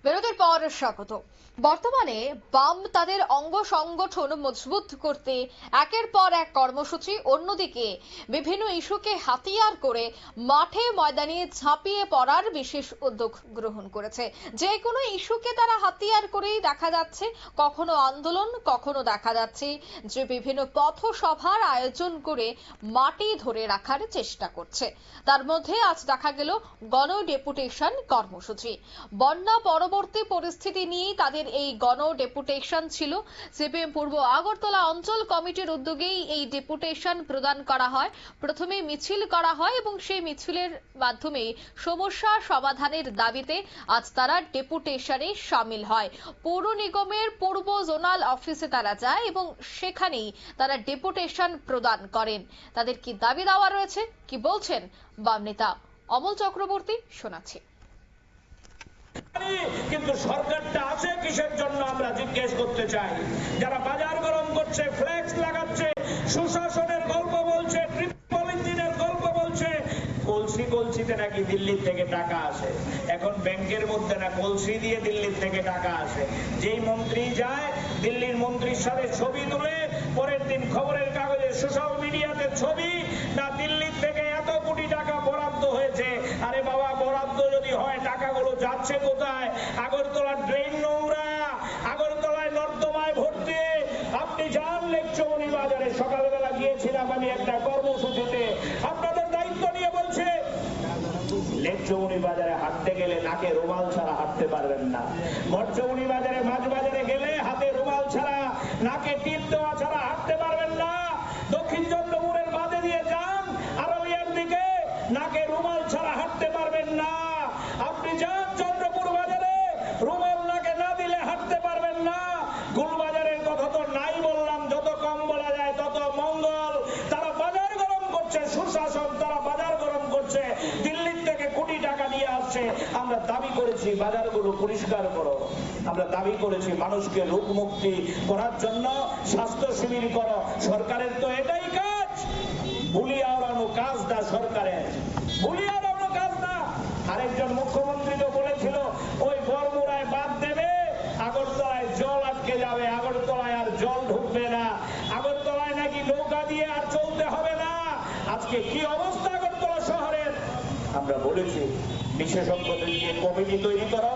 বিরতির পর স্বাগত। বর্তমানে বাম তাদের অঙ্গ সংগঠন মজবুত করতে একের পর এক কর্মসূচি, অন্যদিকে বিভিন্ন ইস্যুকে হাতিয়ার করে মাঠে ময়দানে ঝাঁপিয়ে পড়ার বিশেষ উদ্যোগ গ্রহণ করেছে। যে কোনো ইস্যুকে তারা হাতিয়ার করেই দেখা যাচ্ছে, কখনো আন্দোলন, কখনো দেখা যাচ্ছে যে বিভিন্ন পথসভার আয়োজন করে মাটি ধরে রাখার চেষ্টা করছে। তার মধ্যে আজ দেখা গেল গণ ডেপুটেশন কর্মসূচি। বন্যা পরবর্তী পরিস্থিতি নিয়ে তাদের এই গণ ডেপুটেশন ছিল। সিপিএম পূর্ব আগরতলা অঞ্চল কমিটির উদ্যোগেই এই ডেপুটেশন প্রদান করা হয়। প্রথমে মিছিল করা হয় এবং সেই মিছিলের মাধ্যমে সমস্যা সমাধানের দাবিতে আজ তারা ডেপুটেশনে সামিল হয়। পৌর নিগমের পূর্ব জোনাল অফিসে তারা যায় এবং সেখানেই তারা ডেপুটেশন প্রদান করেন। তাদের কি দাবি দাওয়া রয়েছে, কি বলছেন বাম নেতা অমল চক্রবর্তী, শোনাচ্ছি। কিন্তু সরকারটা আছে কিসের জন্য আমরা জিজ্ঞেস করতে চাই। যারা বাজার গরম করছে, ফ্লেক্স লাগাচ্ছে, সুশাসনের গল্প বলছে, ট্রিপল ইঞ্জিনের গল্প বলছে, কলসিতে নাকি দিল্লির থেকে টাকা আসে। এখন ব্যাংকের মধ্যে না কলসি দিয়ে দিল্লির থেকে টাকা আসে। যেই মন্ত্রী যায় দিল্লির মন্ত্রীর সাথে ছবি তুলে পরের দিন খবরের কাগজে সোশ্যাল মিডিয়াতে ছবি, না দিল্লির থেকে এত কোটি টাকা বরাদ্দ হয়েছে। আরে বাবা, বরাদ্দ যদি হয় টাকাগুলো যাচ্ছে কোথায়? আগরতলার ড্রেন নোংরা, আগরতলায় নর্দমায় ভর্তি। আপনি যান লেকচৌনি বাজারে, সকালবেলা গিয়েছিলাম আমি একটা কর্মসূচিতে, আপনাদের দায়িত্ব নিয়ে বলছে লেকচৌনি বাজারে হাঁটতে গেলে নাকে রুমাল ছাড়া হাঁটতে পারবেন না। মঠচৌনি বাজারে, মাছ বাজারে গেলে হাতে রুমাল ছাড়া, নাকে টিপ দেওয়া ছাড়া হাঁটতে পারবেন না। দক্ষিণ চন্দ্রপুরের বাদে দিয়ে যান আরবিয়ার দিকে, নাকে রুমাল ছাড়া হাঁটতে পারবেন না। আপনি যান চন্দ্রপুর বাজারে, রুমাল নাকে না দিলে হাঁটতে পারবেন না। গুলবাজারের কথা তো নাই বললাম, যত কম বলা যায় তত মঙ্গল। তারা বাজার গরম করছে, সুশাসন, তারা বাজার গরম করছে, দিল্লির থেকে কোটি টাকা নিয়ে আসছে। আমরা দাবি করেছি বাজারগুলো পরিষ্কার করো, আমরা দাবি করেছি মানুষকে রোগ মুক্তি করার জন্য স্বাস্থ্য শিবির করো। সরকারের তো এটাই কাজ, ভুলিয়া ওড়ানো কাজ না সরকারের, ভুলিয়া ওড়ানো কাজ না। আরেকজন মুখ্যমন্ত্রী তো বলেছিল ওই বরমুড়ায় বাদ দেবে, আগরতলায় জল আটকে যাবে, আগরতলায় আর জল ঢুকবে না, আগরতলায় নাকি নৌকা দিয়ে আর চলতে হবে না। আজকে কি অবস্থা আগরতলা শহরের? আমরা বলেছি বিশেষজ্ঞদের নিয়ে কমিটি তৈরি করো,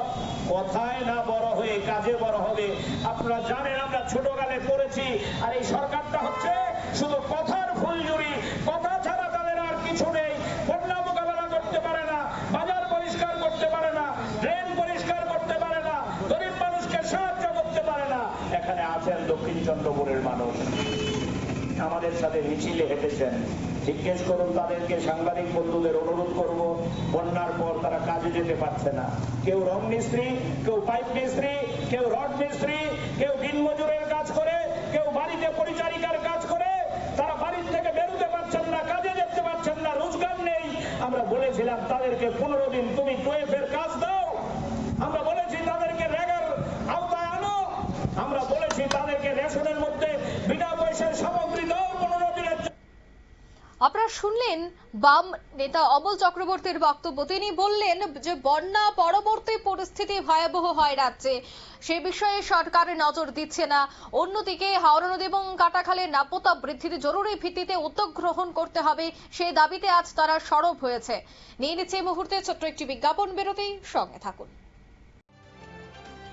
কথায় না বড় হয়ে কাজে বড় হবে। আপনারা জানেন আমরা ছোটকালে পড়েছি, আর এই সরকারটা হচ্ছে শুধু কথার ফুলঝুরি, কথা ছাড়া তাদের আর কিছু নেই। বন্যা মোকাবেলা করতে পারে না, বাজার পরিষ্কার করতে পারে না, ড্রেন পরিষ্কার করতে পারে না, গরিব মানুষকে সাহায্য করতে পারে না। এখানে আছেন দক্ষিণ চন্দ্রপুরের মানুষ, আমাদের সাথে মিছিলে হেঁটেছেন। জিজ্ঞেস করুন তাদেরকে, সাংবাদিক বন্ধুদের অনুরোধ করব, বন্যার পর তারা কাজে যেতে পারছে না। কেউ রং মিস্ত্রি, কেউ পাইপ মিস্ত্রি, কেউ রড মিস্ত্রি, কেউ দিনমজুরের কাজ করে, কেউ বাড়িতে পরিচারিকার কাজ করে। তারা বাড়ির থেকে বেরোতে পারছেন না, কাজে যেতে পারছেন না, রোজগার নেই। আমরা বলেছিলাম তাদেরকে 15 দিন তুমি টুয়েফের কাজ দাও। আমরা বলেছি তাদেরকে রেগার আওতায় আনো। আমরা বলেছি তাদেরকে রেশনের মধ্যে বিনা পয়সার সামগ্রী দাও 15 দিনের। আপনারা শুনলেন বাম নেতা অমল চক্রবর্তীর বক্তব্য। তিনি বললেন যে বন্যা পরবর্তী পরিস্থিতি ভয়াবহ হয় রাজ্যে, সে বিষয়ে সরকার নজর দিচ্ছে না। অন্যদিকে হাওড়া নদী এবং কাটাখালের নাব্যতা বৃদ্ধির জরুরি ভিত্তিতে উদ্যোগ গ্রহণ করতে হবে, সেই দাবিতে আজ তারা সরব হয়েছে। নিয়ে নিচ্ছে এই মুহূর্তে ছোট্ট একটি বিজ্ঞাপন বিরতি, সঙ্গে থাকুন।